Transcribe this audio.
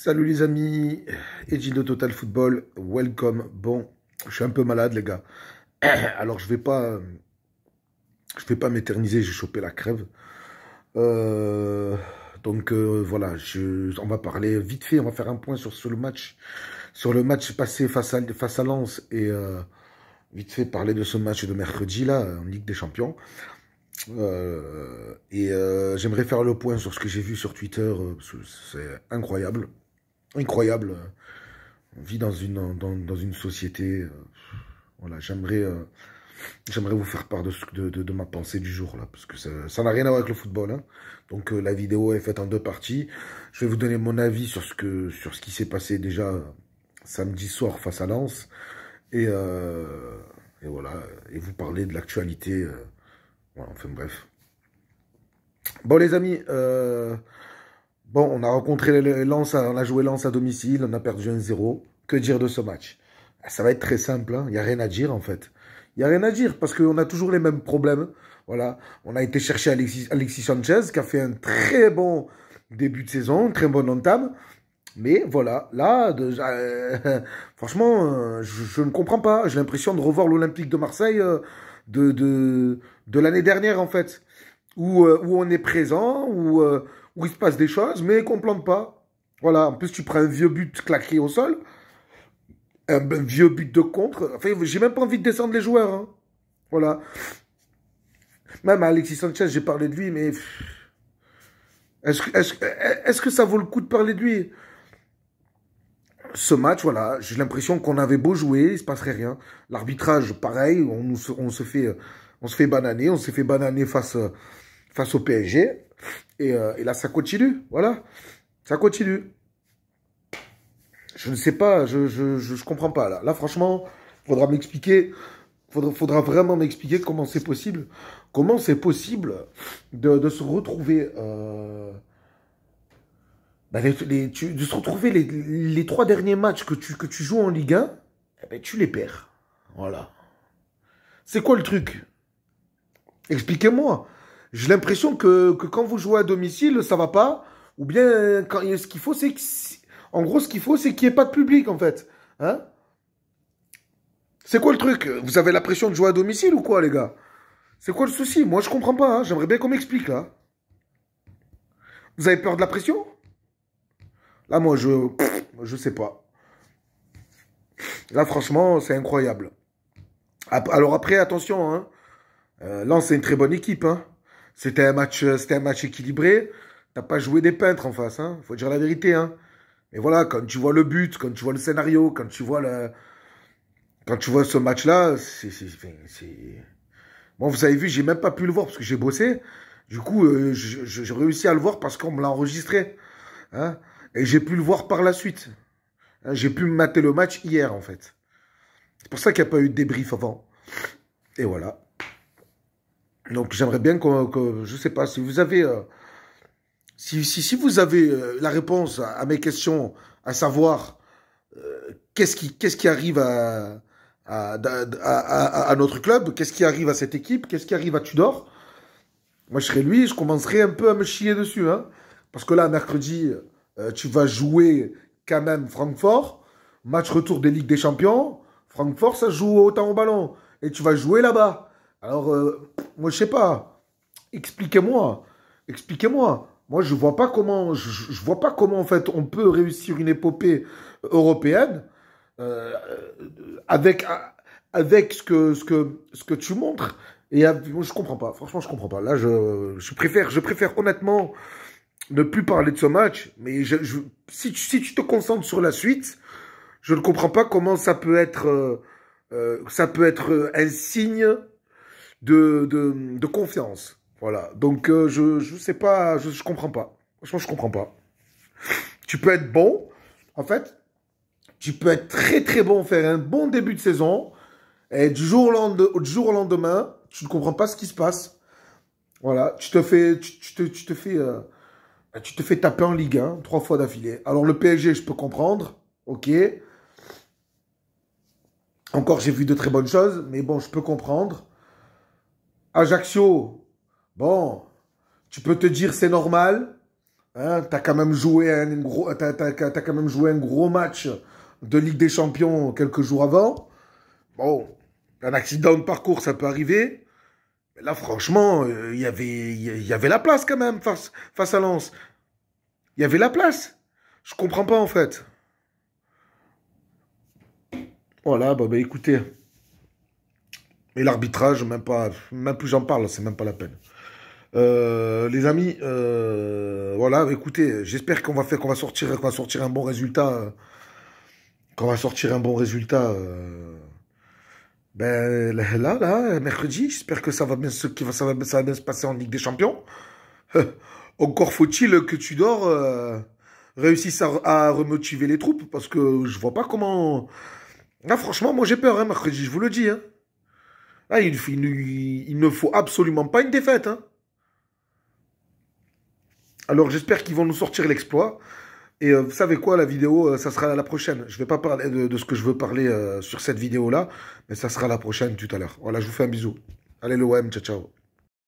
Salut les amis, Edgy de Total Football, welcome. Bon, je suis un peu malade les gars. Alors je vais pas m'éterniser, j'ai chopé la crève. Voilà, on va parler vite fait, on va faire un point sur le match passé face à Lens et vite fait parler de ce match de mercredi là en Ligue des Champions. J'aimerais faire le point sur ce que j'ai vu sur Twitter, parce que c'est incroyable. Incroyable. On vit dans une société. Voilà, j'aimerais vous faire part de ma pensée du jour, là, parce que ça n'a rien à voir avec le football. Hein. Donc la vidéo est faite en deux parties. Je vais vous donner mon avis sur ce qui s'est passé déjà samedi soir face à Lens. Et voilà, et vous parler de l'actualité. Voilà, enfin bref. Bon les amis, on a rencontré Lens, on a joué Lens à domicile, on a perdu 1-0. Que dire de ce match? Ça va être très simple, hein. Il n'y a rien à dire en fait. Il n'y a rien à dire parce qu'on a toujours les mêmes problèmes. Voilà, on a été chercher Alexis Sanchez qui a fait un très bon début de saison, très bonne entame. Mais voilà, là, franchement, je ne comprends pas. J'ai l'impression de revoir l'Olympique de Marseille de l'année dernière en fait. Où on est présent, où il se passe des choses, mais qu'on ne plante pas. Voilà, en plus tu prends un vieux but claqué au sol, un vieux but de contre. Enfin, j'ai même pas envie de descendre les joueurs. Hein. Voilà. Même Alexis Sanchez, j'ai parlé de lui, mais est-ce que ça vaut le coup de parler de lui? Ce match, voilà, j'ai l'impression qu'on avait beau jouer, il se passerait rien. L'arbitrage, pareil, on se fait bananer, on s'est fait bananer face au PSG. Et là, ça continue, voilà. Ça continue. Je ne sais pas, je comprends pas, là. Là, franchement, faudra m'expliquer, faudra vraiment m'expliquer comment c'est possible. Comment c'est possible de se retrouver... de se retrouver les 3 derniers matchs que tu joues en Ligue 1, eh ben, tu les perds. Voilà. C'est quoi le truc? Expliquez-moi. J'ai l'impression que quand vous jouez à domicile, ça va pas. Ou bien, ce qu'il faut, c'est que... En gros, ce qu'il faut, c'est qu'il n'y ait pas de public, en fait. Hein? C'est quoi le truc? Vous avez la pression de jouer à domicile ou quoi, les gars? C'est quoi le souci? Moi, je comprends pas. Hein. J'aimerais bien qu'on m'explique, là. Vous avez peur de la pression? Là, moi, je sais pas. Là, franchement, c'est incroyable. Alors après, attention, hein. Lens, c'est une très bonne équipe, hein. C'était un match équilibré. T'as pas joué des peintres en face, hein. Faut dire la vérité, hein. Et voilà, quand tu vois le but, quand tu vois le scénario, quand tu vois ce match-là, Bon, vous avez vu, j'ai même pas pu le voir parce que j'ai bossé. Du coup, j'ai réussi à le voir parce qu'on me l'a enregistré. Hein. Et j'ai pu le voir par la suite. Hein, j'ai pu me mater le match hier, en fait. C'est pour ça qu'il n'y a pas eu de débrief avant. Et voilà. Donc, j'aimerais bien je sais pas, si vous avez... Si vous avez la réponse à mes questions, à savoir qu'est-ce qui arrive à notre club, qu'est-ce qui arrive à cette équipe, qu'est-ce qui arrive à Tudor, moi je serais lui, je commencerais un peu à me chier dessus. Hein, parce que là, mercredi, tu vas jouer quand même Francfort, match retour des Ligues des Champions. Francfort, ça joue autant au ballon. Et tu vas jouer là-bas. Alors, moi je sais pas. Expliquez-moi. Expliquez-moi. Moi, je vois pas comment, je vois pas comment en fait on peut réussir une épopée européenne euh, avec ce que tu montres. Et moi, je comprends pas. Franchement, je comprends pas. Là, je préfère honnêtement ne plus parler de ce match. Mais si tu te concentres sur la suite, je ne comprends pas comment ça peut être un signe de confiance. Voilà. Donc, je sais pas, je comprends pas. Franchement, je comprends pas. Tu peux être bon, en fait, tu peux être très très bon, faire un bon début de saison, et du jour au lendemain, tu ne comprends pas ce qui se passe. Voilà. Tu te fais taper en Ligue 1 3 fois d'affilée. Alors, le PSG, je peux comprendre. Ok. Encore, j'ai vu de très bonnes choses, mais bon, je peux comprendre. Ajaccio, bon, tu peux te dire c'est normal. Hein, t'as quand même joué un gros, t'as quand même joué un gros match de Ligue des Champions quelques jours avant. Bon, un accident de parcours, ça peut arriver. Mais là, franchement, il y avait la place quand même face à Lens. Il y avait la place. Je comprends pas en fait. Voilà, bah écoutez. Et l'arbitrage, même pas, même plus j'en parle, c'est même pas la peine. Les amis, voilà, écoutez, j'espère qu'on va sortir un bon résultat, qu'on va sortir un bon résultat. Ben là, mercredi, j'espère que ça va bien se passer en Ligue des Champions. Encore faut-il que Tudor réussisse à remotiver les troupes, parce que je vois pas comment. Là, franchement, moi j'ai peur, hein, mercredi, je vous le dis. Hein. Ah, il ne faut absolument pas une défaite. Hein. Alors j'espère qu'ils vont nous sortir l'exploit. Et vous savez quoi, la vidéo, ça sera la prochaine. Je vais pas parler de ce que je veux parler sur cette vidéo-là, mais ça sera la prochaine tout à l'heure. Voilà, je vous fais un bisou. Allez, le OM, ciao, ciao.